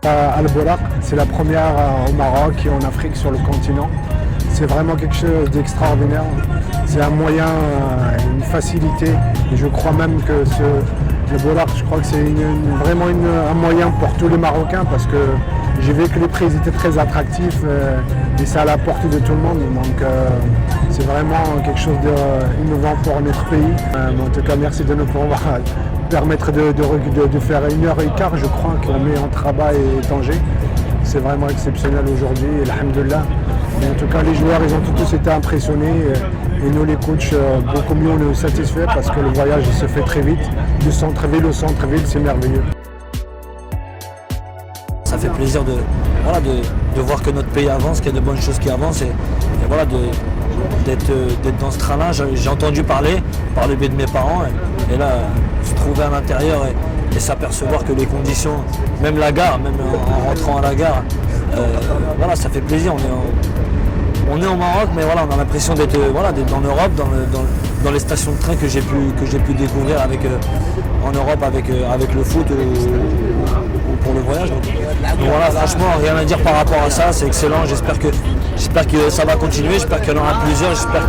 Al Bolaq, c'est la première au Maroc et en Afrique sur le continent. C'est vraiment quelque chose d'extraordinaire. C'est un moyen, une facilité. Et je crois même que le Bolaq, je crois que c'est vraiment un moyen pour tous les Marocains parce que j'ai vu que les prix étaient très attractifs et c'est à la portée de tout le monde. Donc c'est vraiment quelque chose d'innovant pour notre pays. En tout cas, merci de nous pouvoir permettre de faire 1h15, je crois, qu'on met entre Rabat et Tanger. C'est vraiment exceptionnel aujourd'hui, alhamdoulilah. Mais en tout cas, les joueurs, ils ont tous été impressionnés. Et nous, les coachs, beaucoup mieux, on est satisfaits parce que le voyage il se fait très vite. Du centre-ville au centre-ville, c'est merveilleux. Ça fait plaisir de voir que notre pays avance, qu'il y a de bonnes choses qui avancent et voilà, d'être dans ce train-là. J'ai entendu parler par le biais de mes parents et là, se trouver à l'intérieur et s'apercevoir que les conditions, même la gare, même en rentrant à la gare, voilà, ça fait plaisir. On est au Maroc, mais voilà, on a l'impression d'être en Europe, dans les stations de train que j'ai pu découvrir en Europe avec le foot ou pour le voyage. Donc voilà, franchement, rien à dire par rapport à ça, c'est excellent. J'espère que ça va continuer, j'espère qu'il y en aura plusieurs, j'espère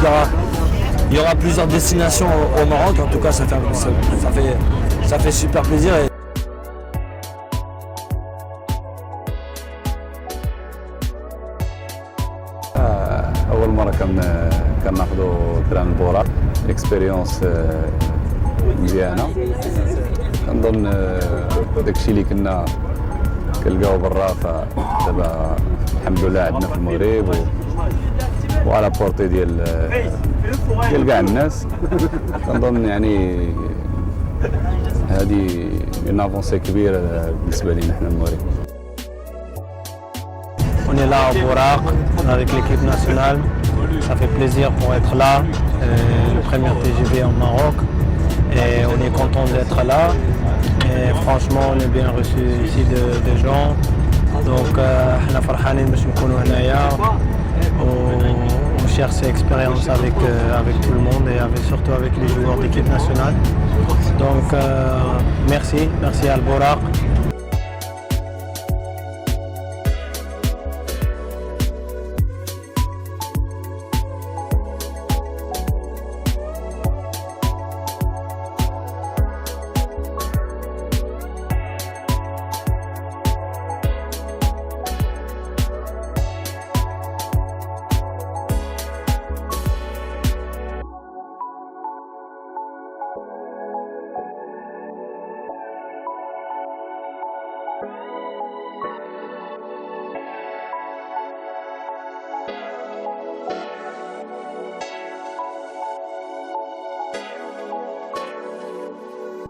qu'il y aura plusieurs destinations au Maroc. En tout cas, ça fait super plaisir. أول مرة كناخذوا تران البولاق اكسبيريونس مزيانة. كنظن داكشي اللي كنا كنلقاو برا فدابا الحمد لله عندنا في المغرب وعلى بورتي ديال كاع الناس. كنظن يعني هذه اون افونسي كبيرة بالنسبة لينا حنا المغرب. On est là au Borak avec l'équipe nationale. Ça fait plaisir pour être là. Le premier TGV au Maroc. Et on est content d'être là. Et franchement, on est bien reçu ici des gens. Donc, احنا فرحانين باش نكونوا هنايا. On cherche cette expérience avec tout le monde et surtout avec les joueurs d'équipe nationale. Donc, merci Al Borak.